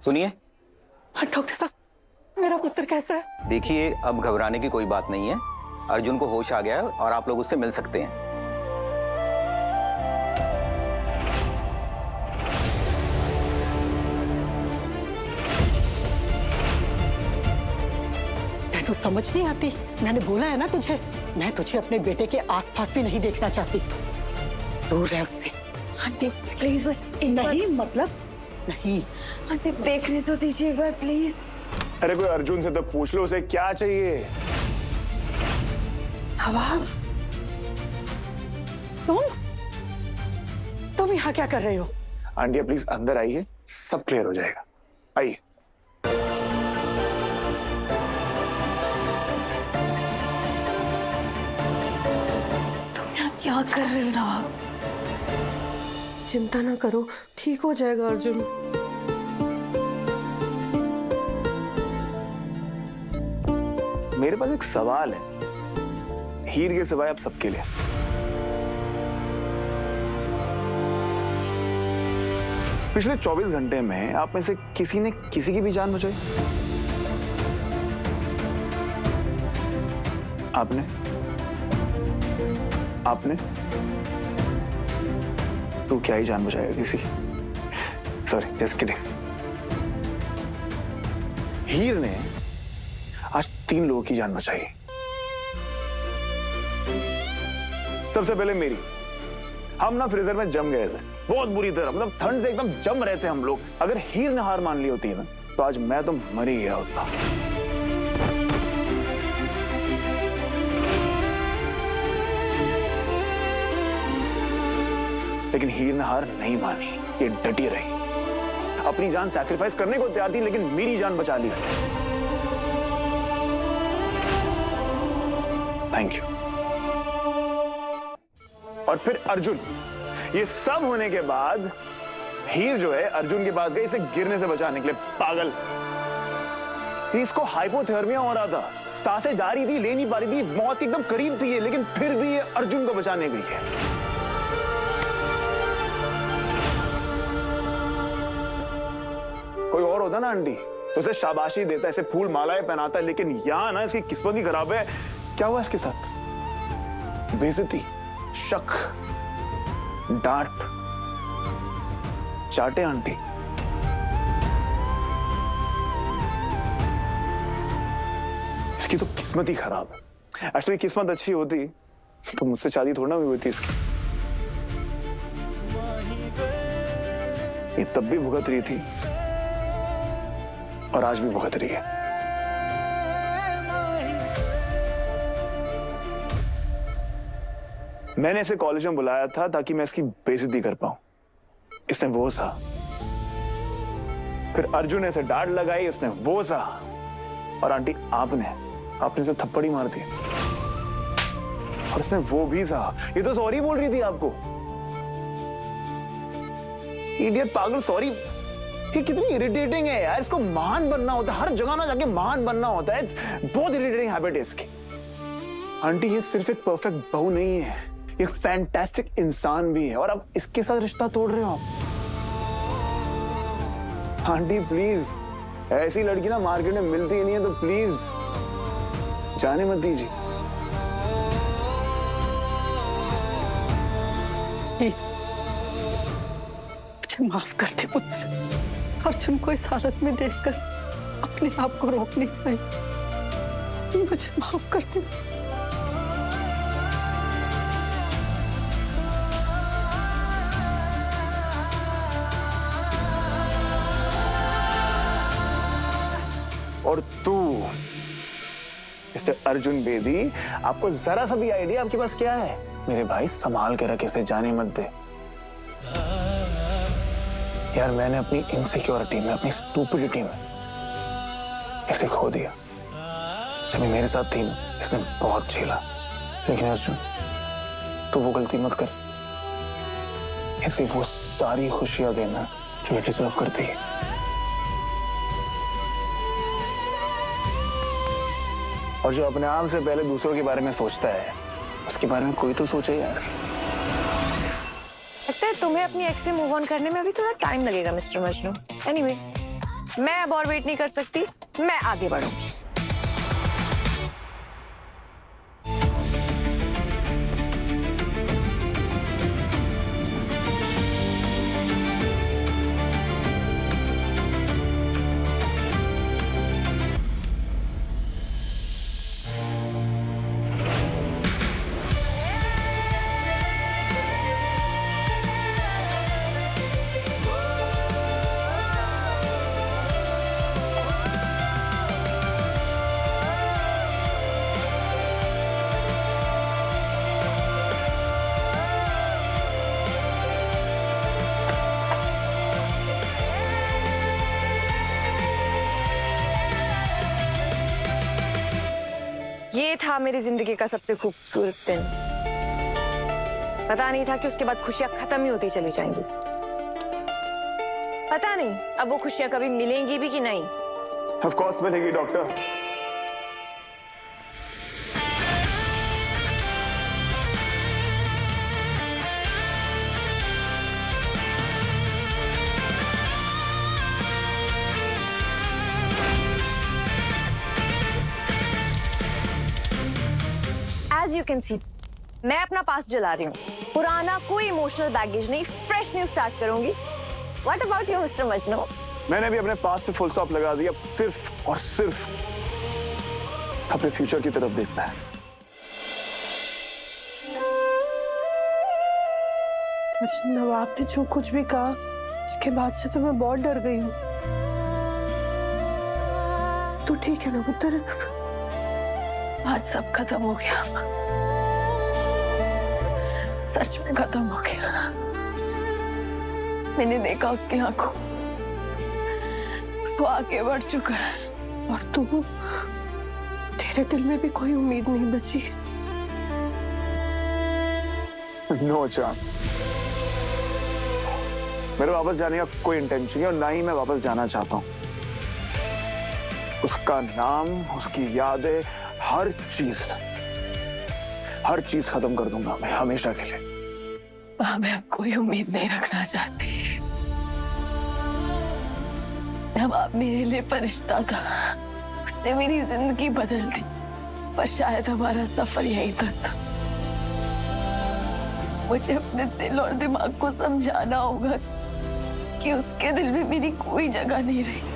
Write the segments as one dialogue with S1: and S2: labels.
S1: सुनिए।
S2: हाँ डॉक्टर साहब, मेरा पुत्र कैसा है?
S1: देखिए, अब घबराने की कोई बात नहीं है। अर्जुन को होश आ गया है और आप लोग उससे मिल सकते हैं।
S2: तेनू समझ नहीं आती? मैंने बोला है ना तुझे, मैं तुझे अपने बेटे के आसपास भी नहीं देखना चाहती। दूर रह उससे।
S3: आंटी प्लीज बस एक बार।
S2: नहीं मतलब नहीं।
S3: आंटी देखने तो दीजिए एक बार प्लीज।
S4: अरे कोई अर्जुन से तो पूछ लो, उसे क्या चाहिए।
S2: नवाब, तुम यहाँ क्या कर रहे हो?
S4: आंटी प्लीज अंदर आइए, सब क्लियर हो जाएगा। आइए।
S3: तुम यहाँ क्या कर रहे हो नवाब?
S5: चिंता ना करो, ठीक हो जाएगा अर्जुन।
S4: मेरे पास एक सवाल है, हीर के सिवाय आप सबके लिए। पिछले 24 घंटे में आप में से किसी ने किसी की भी जान बचाई? आपने? आपने? तू क्या ही जान बचाएगा किसी? Sorry, just kidding. हीर ने आज 3 लोगों की जान बचाई। सबसे पहले मेरी। हम ना फ्रीजर में जम गए थे बहुत बुरी तरह, मतलब ठंड से एकदम जम रहे थे हम लोग। अगर हीर ने हार मान ली होती ना तो आज मैं तो मर ही गया होता। लेकिन हीर ने हार नहीं मानी, ये डटी रही, अपनी जान सैक्रिफाइस करने को तैयार थी, लेकिन मेरी जान बचा ली इसने। Thank you. और फिर अर्जुन, ये सब होने के बाद हीर जो है अर्जुन के पास गई इसे गिरने से बचाने के लिए। पागल, इसको हाइपोथर्मिया हो रहा था, सांसें जा रही थी, ले नहीं पा रही थी, मौत के एकदम करीब थी ये, लेकिन फिर भी ये अर्जुन को बचाने गई है। कोई और होता ना आंटी तो उसे शाबाशी देता, ऐसे फूल मालाएं पहनाता, लेकिन यहां ना इसकी किस्मत ही खराब है। क्या हुआ इसके साथ? बेइज्जती, शक, डांट, चाटे आंटी। इसकी तो किस्मत ही खराब है। एक्चुअली किस्मत अच्छी होती तो मुझसे शादी थोड़ा ना हुई होती इसकी। ये तब भी भुगत रही थी और आज भी भुगत रही है। मैंने इसे कॉलेज में बुलाया था ताकि मैं इसकी बेइज्जती कर पाऊं। इसने वो सहा। फिर अर्जुन ने इसे डांट लगाई, उसने वो सहा। और आंटी आपने इसे थप्पड़ ही मार दी और इसने वो भी सहा। ये तो सॉरी बोल रही थी आपको। इडियट, पागल, सॉरी। ये कितनी इरिटेटिंग है यार। इसको महान बनना होता है, हर जगह ना जाके महान बनना होता है। बहुत इरिटेटिंग हैबिट है इसकी। आंटी ये सिर्फ एक परफेक्ट बहू नहीं है, एक फैंटास्टिक इंसान भी है, और अब इसके साथ रिश्ता तोड़ रहे हो आप। आंटी प्लीज, ऐसी लड़की ना मार्केट में मिलती ही नहीं है, तो प्लीज जाने मत दीजिए।
S2: मुझे माफ कर दे पुत्र। अर्जुन को इस हालत में देखकर अपने आप को रोक नहीं पाई। मुझे माफ कर दे।
S4: और तू मिस्टर अर्जुन बेदी, आपको जरा सा भी आइडिया आपके पास क्या है? मेरे भाई संभाल के रख, इसे जाने मत दे। यार मैंने अपनी इनसिक्योरिटी में, अपनी स्टूपिडिटी में इसे खो दिया। जब ये मेरे साथ थी ना, इसने बहुत झेला। लेकिन अर्जुन, तो वो गलती मत कर। इसे वो सारी खुशियां देना जो ये डिजर्व करती है। और जो अपने आप से पहले दूसरों के बारे में सोचता है, उसके बारे में कोई तो सोचे यार।
S3: लगता है तुम्हें अपनी एक्स से मूव ऑन करने में अभी थोड़ा टाइम लगेगा मिस्टर मजनू। एनीवे, मैं अब और वेट नहीं कर सकती, मैं आगे बढ़ूंगी। ये था मेरी जिंदगी का सबसे खूबसूरत दिन। पता नहीं था कि उसके बाद खुशियां खत्म ही होती चली जाएंगी। पता नहीं अब वो खुशियां कभी मिलेंगी भी कि नहीं।
S4: ऑफ कोर्स मिलेगी doctor.
S3: As you can see, मैं अपना पास्ट जला रही हूँ। पुराना कोई इमोशनल बैगेज नहीं, फ्रेश न्यू स्टार्ट करूंगी। What about you, mister Majnu?
S4: मैंने भी अपने पास पे फुल स्टॉप लगा दिया। सिर्फ और सिर्फ अपने फ्यूचर की तरफ देखना है।
S5: नवाब ने जो कुछ भी कहा, उसके बाद से तो मैं बहुत डर गई हूँ। तू ठीक है ना पुत्र?
S2: आज सब खत्म हो गया, सच में खत्म हो गया। मैंने देखा उसकी आंखों, वो आगे बढ़ चुका है।
S5: और तू, तेरे दिल में भी कोई उम्मीद नहीं बची।
S4: No chance. मेरे वापस जाने का कोई इंटेंशन नहीं और ना ही मैं वापस जाना चाहता हूँ। उसका नाम, उसकी यादें, हर चीज खत्म कर दूंगा मैं हमेशा के लिए।
S2: मैं अब कोई उम्मीद नहीं रखना चाहती। नवाब मेरे लिए फरिश्ता था, उसने मेरी जिंदगी बदल दी, पर शायद हमारा सफर यहीं तक था। मुझे अपने दिल और दिमाग को समझाना होगा कि उसके दिल में मेरी कोई जगह नहीं रही।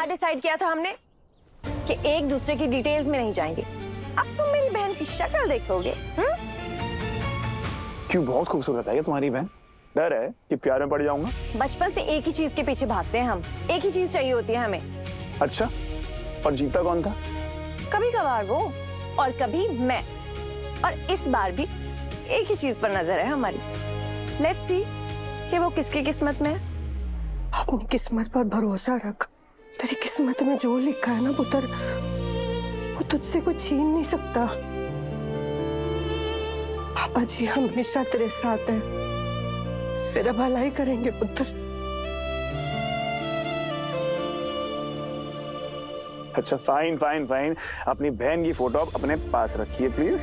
S3: डिसाइड किया था हमने कि एक दूसरे की डिटेल्स में नहीं जाएंगे। अब तुम मेरी बहन की शक्ल देखोगे।
S4: क्यों, बहुत खूबसूरत है ये तुम्हारी बहन। डर है कि प्यार में पड़ जाऊंगा?
S3: बचपन से एक ही चीज के पीछे भागते हैं हम, एक ही चीज चाहिए होती है हमें।
S4: अच्छा, और जीता कौन था?
S3: कभी कभार वो और कभी मैं, और इस बार भी एक ही चीज पर नजर है हमारी। लेट्स सी कि वो किसकी किस्मत में है।
S5: अपनी किस्मत पर भरोसा रख। तेरी किस्मत में जो लिखा है ना पुत्र, वो तुझसे कोई छीन नहीं सकता। पापा जी हमेशा तेरे साथ हैं, तेरा भला ही करेंगे पुत्र।
S4: अच्छा, फाइन फाइन फाइन। अपनी बहन की फोटो आप अपने पास रखिए प्लीज।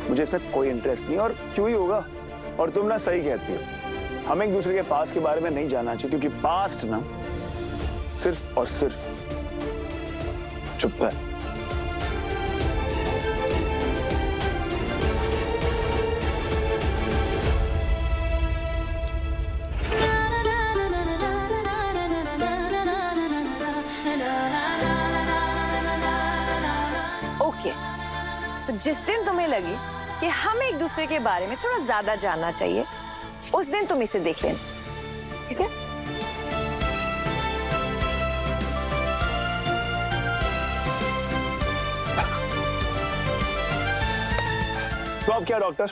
S4: मुझे इसमें कोई इंटरेस्ट नहीं, और क्यों ही होगा। और तुम ना सही कहती हो, हम एक दूसरे के पास्ट के बारे में नहीं जानना चाहिए, क्योंकि पास्ट ना सिर्फ और सिर्फ चुपता है।
S3: ओके, तो जिस दिन तुम्हें लगी कि हमें एक दूसरे के बारे में थोड़ा ज्यादा जानना चाहिए, उस दिन तुम इसे देख लेना, ठीक है?
S4: तो अब क्या डॉक्टर?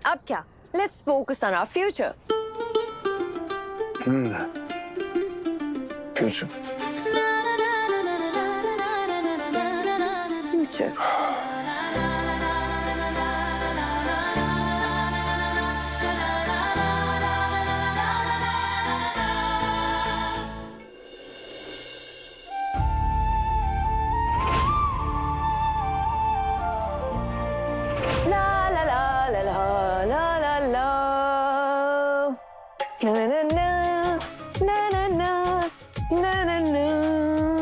S3: अब क्या? Let's focus on our future.
S4: Future.
S3: Future. La la la la la la la la. Na na na na na na na na na.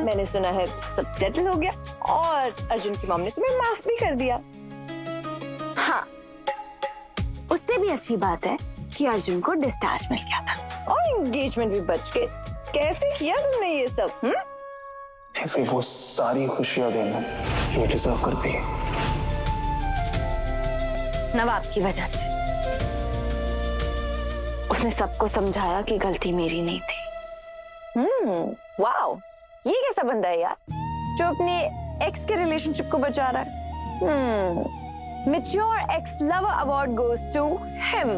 S3: मैंने सुना है सब सेटल हो गया और अर्जुन की मॉम ने तुम्हें माफ भी कर दिया। हाँ, उससे भी अच्छी बात है कि अर्जुन को डिस्चार्ज मिल गया था और एंगेजमेंट भी बच गए। कैसे किया तुमने ये सब?
S4: इसे वो सारी खुशियां देना जो डिजर्व करती है।
S3: नवाब की वजह से उसने सबको समझाया कि गलती मेरी नहीं थी। वाओ, ये कैसा बंदा है यार जो अपने एक्स के रिलेशनशिप को बचा रहा है? Mature ex lover award goes to him.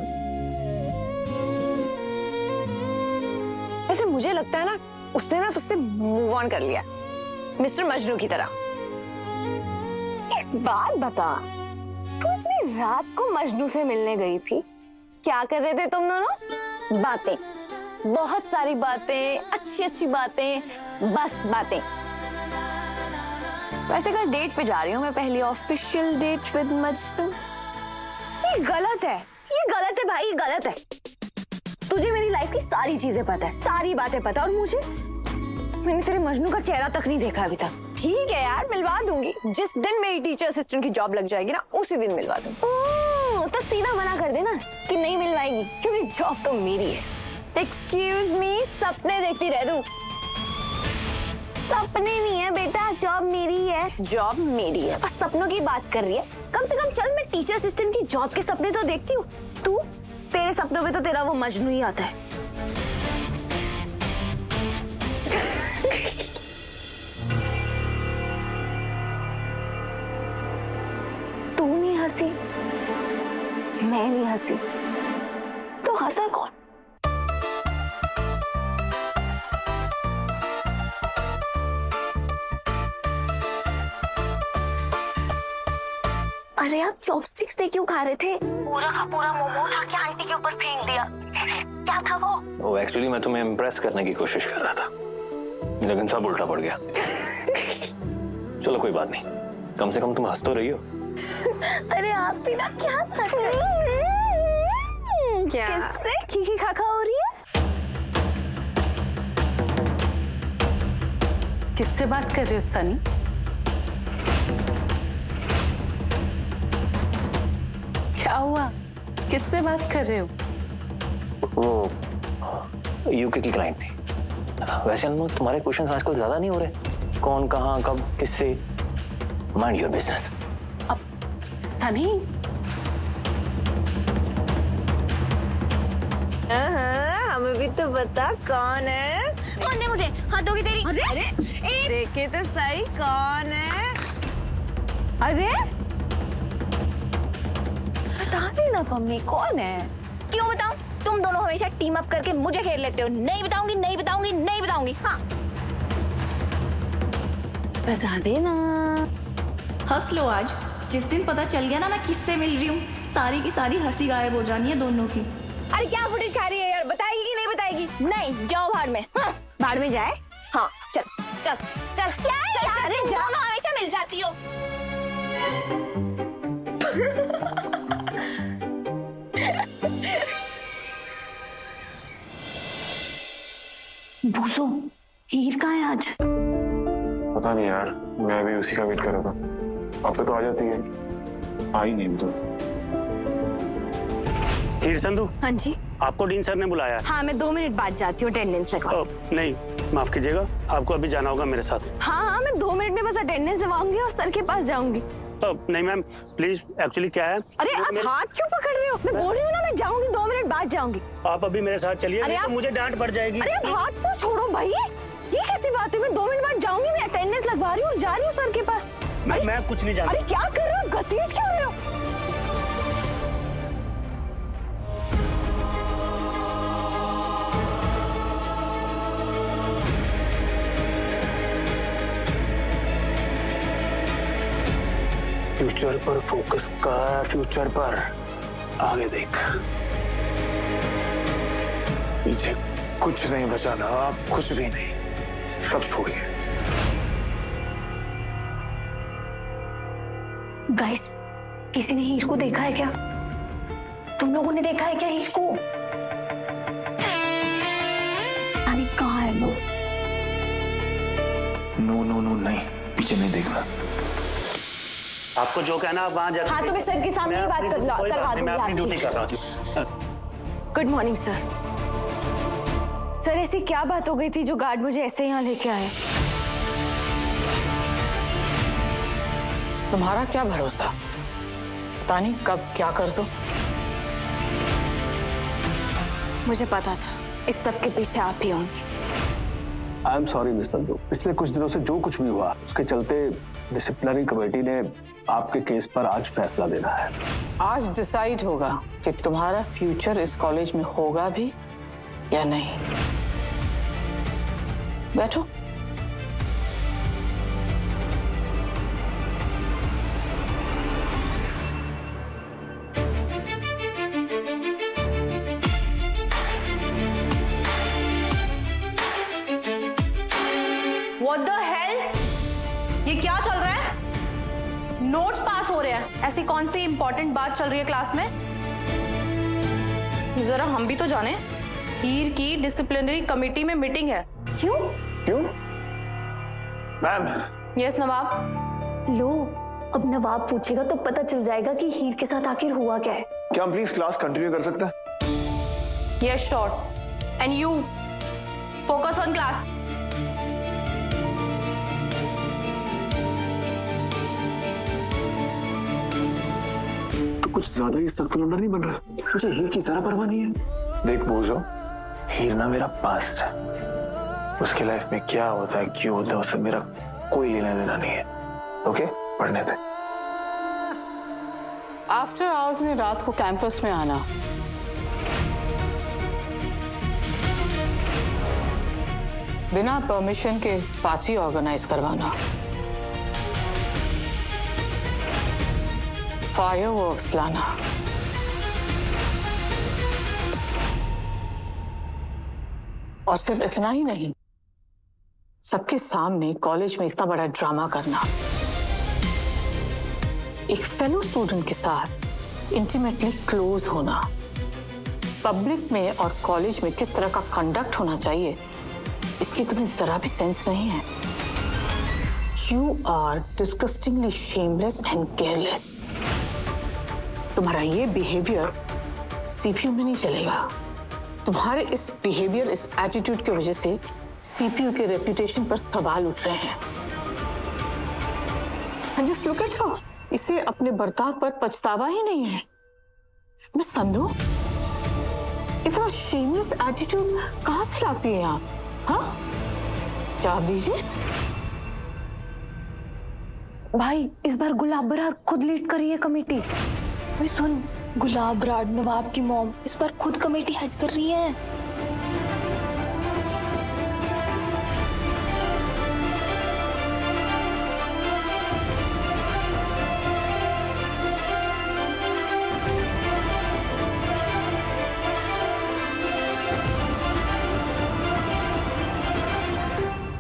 S3: वैसे मुझे लगता है ना उसने ना तुझसे मूव ऑन कर लिया, मिस्टर मजनू की तरह। एक बात बता, तू इतनी रात को मजनू से मिलने गई थी, क्या कर रहे थे तुम दोनों? बातें, बहुत सारी बातें, अच्छी अच्छी बातें, बस बातें। वैसे कल डेट पे जा रही हूँ मैं, पहली ऑफिशियल डेट विद मजनू। ये गलत है, ये गलत है भाई, ये गलत है। तुझे मेरी लाइफ की सारी चीजें पता है, सारी बातें पता, और मैंने तेरे मजनू का चेहरा तक नहीं देखा अभी तक। ठीक है यार, मिलवा दूंगी। जिस दिन मेरी टीचर असिस्टेंट की जॉब लग जाएगी ना, उसी दिन मिलवा दूंगी। तो सीधा मना कर देना कि नहीं मिलवाएगी, क्योंकि जॉब तो मेरी है। एक्सक्यूज मी, सपने देखती रह दूं? सपने नहीं है बेटा, जॉब मेरी है। जॉब मेरी है, बस सपनों की बात कर रही है। कम से कम चल, मैं टीचर असिस्टेंट की जॉब के सपने तो देखती हूँ। तू, तेरे सपनों में तो तेरा वो मजनू ही आता है। तू नहीं हंसी, मैं नहीं हंसी, तो हंसा कौन? अरे आप चॉपस्टिक से क्यों खा रहे थे? पूरा का पूरा मोमो उठा के आंटी के ऊपर फेंक दिया। क्या था वो?
S6: एक्चुअली मैं तुम्हें इम्प्रेस करने की कोशिश कर रहा था, लेकिन सब उल्टा पड़ गया। चलो कोई बात नहीं, कम से कम तुम हंस तो रही हो।
S3: अरे आप भी ना, क्या क्या किससे खीखी खाखा हो रही है?
S7: किससे बात कर रहे हो सनी? क्या हुआ, किससे बात कर रहे हो?
S6: वो यूके की क्लाइंट थी। वैसे अनमोल, तुम्हारे क्वेश्चंस आजकल ज्यादा नहीं हो रहे? कौन, कहाँ, कब, किससे? Mind your business.
S7: अब सनी,
S3: हमें भी तो बता कौन है। कौन है? मुझे हाथ दोगी तेरी? अरे देखे तो सही कौन है। अरे बता देना मम्मी, कौन है? क्यों बताऊं? तुम दोनों हमेशा टीम अप करके मुझे घेर लेते हो। नहीं बताऊंगी, नहीं बताऊंगी, नहीं बताऊंगी। हाँ बता देना।
S8: हंस लो आज। जिस दिन पता चल गया ना मैं किससे मिल रही हूँ, सारी की सारी हंसी गायब हो जानी है दोनों की।
S3: अरे क्या फुटेज खा रही है यार, बताएगी कि नहीं बताएगी? नहीं, जाओ भाड़ में। हाँ, भाड़ में जाए। हाँ चल चल चल। क्या है यार, अरे दोनों हमेशा मिल जाती हो।
S8: भूसो, हीर कहाँ है आज?
S9: पता नहीं यार, मैं भी उसी का वेट कर रहा था। अब तो आ जाती है, आई नहीं तो।
S10: हीर संधू,
S3: हाँ जी।
S10: आपको डीन सर ने बुलाया।
S3: हाँ मैं 2 मिनट बाद जाती हूँ अटेंडेंस लगवा।
S10: नहीं, माफ कीजिएगा, आपको अभी जाना होगा मेरे साथ।
S3: हाँ हाँ, मैं 2 मिनट में बस अटेंडेंस लगवाऊंगी और सर के पास जाऊंगी।
S10: नहीं मैम प्लीज, एक्चुअली क्या है।
S3: अरे आप हाथ क्यों पकड़ रहे हो? मैं बोल रही हूँ ना, मैं जाऊंगी 2 मिनट बाद जाऊंगी।
S10: आप अभी मेरे साथ चलिए,
S3: अरे
S10: नहीं तो
S3: आप-
S10: मुझे डांट पड़ जाएगी।
S3: अरे आप हाथ तो छोड़ो भाई, ये कैसी बात है? मैं 2 मिनट बाद जाऊंगी, मैं अटेंडेंस लगवा रही हूँ और जा रही हूँ सर के पास।
S10: मैं कुछ नहीं जानता।
S3: अरे क्या कर रहे हो? घसीट क्यों रहे हो?
S4: फ्यूचर पर फोकस कर, फ्यूचर पर। आगे देख, पीछे कुछ नहीं बचा ना, आप कुछ भी नहीं, सब छोड़िए।
S3: गाइस, किसी ने हीर को देखा है क्या? तुम लोगों ने देखा है क्या हीर को? अरे कहाँ है वो?
S4: नो नो नो नहीं, पीछे नहीं देखना।
S10: आपको जो कहना आप वहाँ जाकर।
S3: हाँ तो मैं सर के सामने ही बात
S10: कोई
S3: करवा
S10: बात नहीं, मैं अपनी
S3: दूंगी
S10: ड्यूटी कर रहा हूँ।
S3: Good morning sir. सर ऐसी क्या बात हो गई थी जो गार्ड मुझे ऐसे यहाँ लेके आए?
S2: तुम्हारा क्या भरोसा, पता नहीं कब क्या कर दो।
S3: मुझे पता था इस सब के पीछे आप ही होंगे।
S6: I am sorry miss Sandhu, पिछले कुछ दिनों से जो कुछ भी हुआ उसके चलते डिसिप्लिनरी कमेटी ने आपके केस पर आज फैसला देना है।
S2: आज डिसाइड होगा कि तुम्हारा फ्यूचर इस कॉलेज में होगा भी या नहीं। बैठो।
S11: What the hell? ये क्या चल रहा है? नोट्स पास हो रहे हैं, ऐसी कौन सी इंपॉर्टेंट बात चल रही है क्लास में? जरा हम भी तो जाने। हीर की डिसिप्लिनरी कमेटी में मीटिंग है।
S3: क्यों?
S6: क्यों मैम?
S11: यस नवाब।
S3: लो, अब नवाब पूछेगा तो पता चल जाएगा कि हीर के साथ आखिर हुआ क्या है।
S4: क्या हम प्लीज क्लास कंटिन्यू कर सकते हैं?
S11: Yes sure. And you focus on class.
S4: कुछ ज्यादा ही सख्त लौंडा नहीं बन रहा? मुझे हीर की जरा परवाह नहीं है। देख बोझो, हीर ना मेरा पास्ट है, उसकी लाइफ में क्या होता है क्यों होता है उससे मेरा कोई लेना देना नहीं है। ओके, पढ़ने दे।
S2: आफ्टर आवर्स में रात को कैंपस में आना, बिना परमिशन के पार्टी ऑर्गेनाइज करवाना, फायरवर्क्स लाना, और सिर्फ इतना ही नहीं, सबके सामने कॉलेज में इतना बड़ा ड्रामा करना, एक फेलो स्टूडेंट के साथ इंटीमेटली क्लोज होना, पब्लिक में और कॉलेज में किस तरह का कंडक्ट होना चाहिए इसकी तुम्हें जरा भी सेंस नहीं है। You are disgustingly shameless and careless. तुम्हारा ये बिहेवियर सीपीयू में नहीं चलेगा। तुम्हारे इस बिहेवियर, इस एटीट्यूड की वजह से सीपीयू के रेपुटेशन पर सवाल उठ रहे हैं। And just look at her. इसे अपने बर्ताव पर पछतावा ही नहीं है। मिस संधू, इतना शेमलेस एटीट्यूड कहाँ से लाती है आप? हाँ, जवाब दीजिए।
S3: भाई इस बार गुलाब बरार खुद लीड कर रही है कमेटी। भाई सुन, गुलाब बरार नवाब की मॉम इस बार खुद कमेटी हेड कर रही है।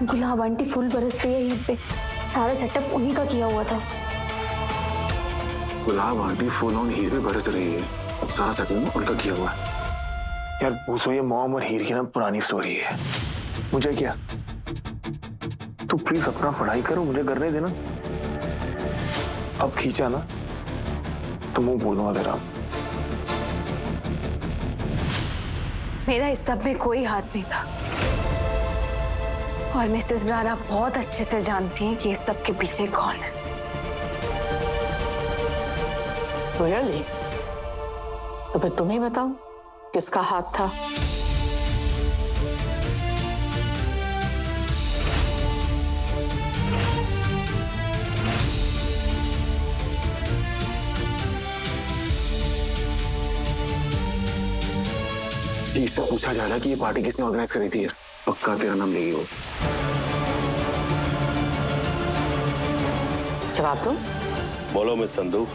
S3: गुलाब आंटी फुल बरस रही है हीर पे। सारा सेटअप उन्हीं का किया हुआ था।
S4: गुलाब आंटी फुल ऑन हीर में बरस रही है, सारा सेटअप उनका किया हुआ है। यार पूछो, ये मॉम और हीर की ना पुरानी स्टोरी है, मुझे क्या। तू प्लीज अपना पढ़ाई करो, मुझे करने देना। अब खींचा ना तो मुंह बोलूंगा तेरा।
S3: मेरा इस सब में कोई हाथ नहीं था और मिसेस ब्रारा बहुत अच्छे से जानती हैं कि इस सब के पीछे कौन है।
S2: रियली? तो फिर तुम ही बताओ किसका हाथ था?
S9: इससे पूछा जा रहा है कि ये पार्टी किसने ऑर्गेनाइज करी थी यार। पक्का तेरा नाम लेगी वो।
S2: जवाब दो।
S6: बोलो मिस संधू।